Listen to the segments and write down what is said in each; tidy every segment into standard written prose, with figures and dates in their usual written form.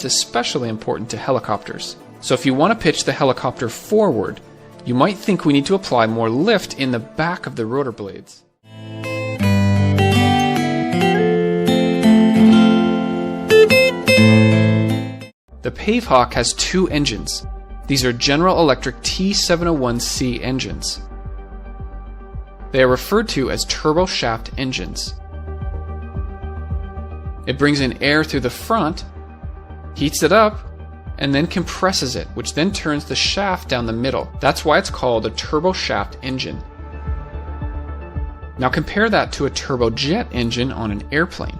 It's especially important to helicopters. So if you want to pitch the helicopter forward, you might think we need to apply more lift in the back of the rotor blades. The Pavehawk has two engines. These are General Electric T701C engines. They are referred to as turbo shaft engines. It brings in air through the front, heats it up, and then compresses it, which then turns the shaft down the middle. That's why it's called a turbo shaft engine. Now compare that to a turbojet engine on an airplane.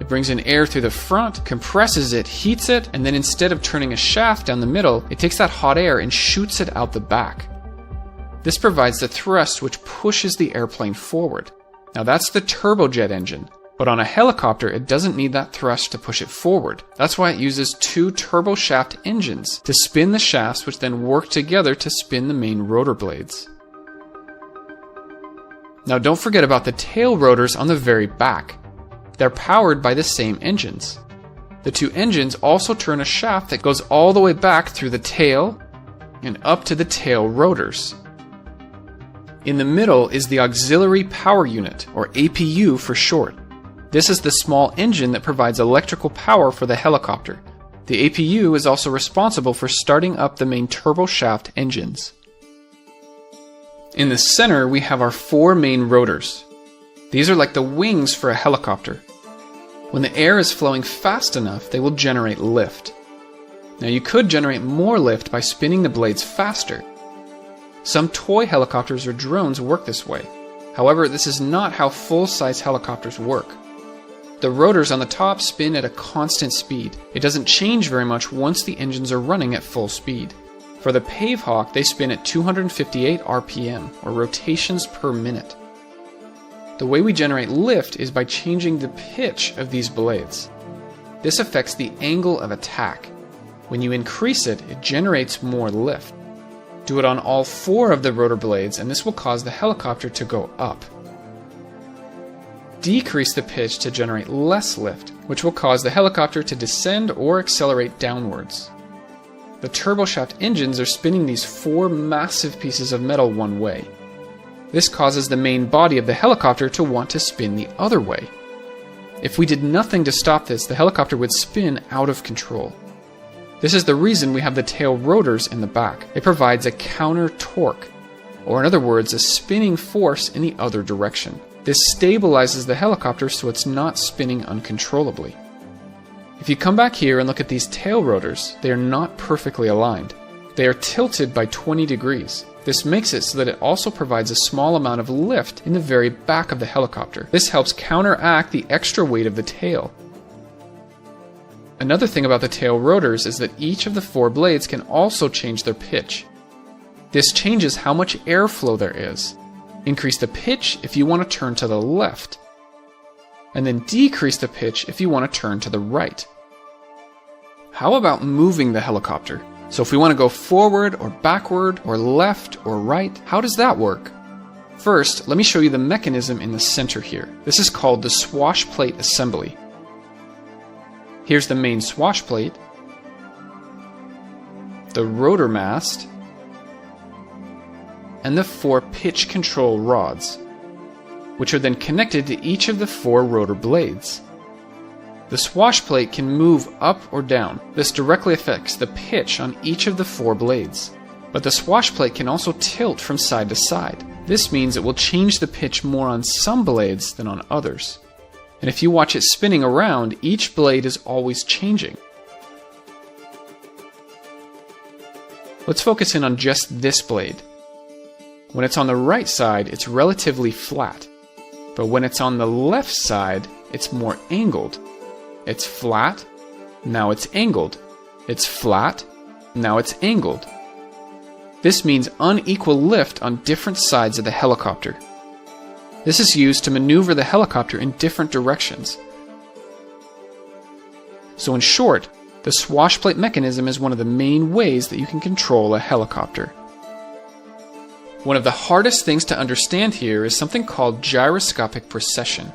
It brings in air through the front, compresses it, heats it, and then instead of turning a shaft down the middle, it takes that hot air and shoots it out the back. This provides the thrust which pushes the airplane forward. Now that's the turbojet engine, but on a helicopter it doesn't need that thrust to push it forward. That's why it uses two turbo shaft engines to spin the shafts, which then work together to spin the main rotor blades. Now don't forget about the tail rotors on the very back. They're powered by the same engines. The two engines also turn a shaft that goes all the way back through the tail and up to the tail rotors. In the middle is the Auxiliary Power Unit, or APU for short. This is the small engine that provides electrical power for the helicopter. The APU is also responsible for starting up the main turbo shaft engines. In the center, we have our four main rotors. These are like the wings for a helicopter. When the air is flowing fast enough, they will generate lift. Now you could generate more lift by spinning the blades faster. Some toy helicopters or drones work this way. However, this is not how full-size helicopters work. The rotors on the top spin at a constant speed. It doesn't change very much once the engines are running at full speed. For the Pavehawk, they spin at 258 RPM, or rotations per minute. The way we generate lift is by changing the pitch of these blades. This affects the angle of attack. When you increase it, it generates more lift. Do it on all four of the rotor blades and this will cause the helicopter to go up. Decrease the pitch to generate less lift, which will cause the helicopter to descend or accelerate downwards. The turboshaft engines are spinning these four massive pieces of metal one way. This causes the main body of the helicopter to want to spin the other way. If we did nothing to stop this, the helicopter would spin out of control. This is the reason we have the tail rotors in the back. It provides a counter torque, or in other words, a spinning force in the other direction. This stabilizes the helicopter so it's not spinning uncontrollably. If you come back here and look at these tail rotors, they are not perfectly aligned. They are tilted by 20 degrees. This makes it so that it also provides a small amount of lift in the very back of the helicopter. This helps counteract the extra weight of the tail. Another thing about the tail rotors is that each of the four blades can also change their pitch. This changes how much airflow there is. Increase the pitch if you want to turn to the left, and then decrease the pitch if you want to turn to the right. How about moving the helicopter? So if we want to go forward or backward or left or right, how does that work? First, let me show you the mechanism in the center here. This is called the swash plate assembly. Here's the main swash plate, the rotor mast, and the four pitch control rods, which are then connected to each of the four rotor blades. The swash plate can move up or down. This directly affects the pitch on each of the four blades. But the swash plate can also tilt from side to side. This means it will change the pitch more on some blades than on others. And if you watch it spinning around, each blade is always changing. Let's focus in on just this blade. When it's on the right side, it's relatively flat. But when it's on the left side, it's more angled. It's flat, now it's angled. It's flat, now it's angled. This means unequal lift on different sides of the helicopter. This is used to maneuver the helicopter in different directions. So in short, the swash plate mechanism is one of the main ways that you can control a helicopter. One of the hardest things to understand here is something called gyroscopic precession.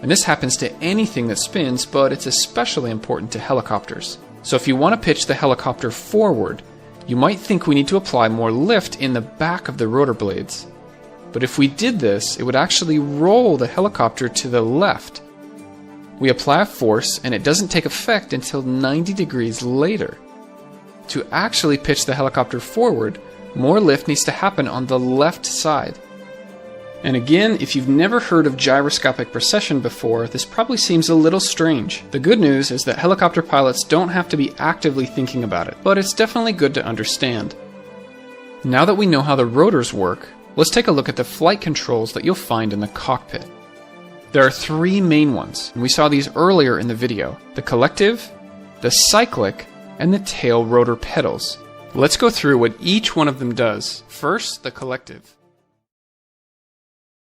And this happens to anything that spins, but it's especially important to helicopters. So if you want to pitch the helicopter forward, you might think we need to apply more lift in the back of the rotor blades. But if we did this, it would actually roll the helicopter to the left. We apply a force and it doesn't take effect until 90 degrees later. To actually pitch the helicopter forward, more lift needs to happen on the left side. And again, if you've never heard of gyroscopic precession before, this probably seems a little strange. The good news is that helicopter pilots don't have to be actively thinking about it, but it's definitely good to understand. Now that we know how the rotors work, let's take a look at the flight controls that you'll find in the cockpit. There are three main ones, and we saw these earlier in the video: the collective, the cyclic, and the tail rotor pedals. Let's go through what each one of them does. First, the collective.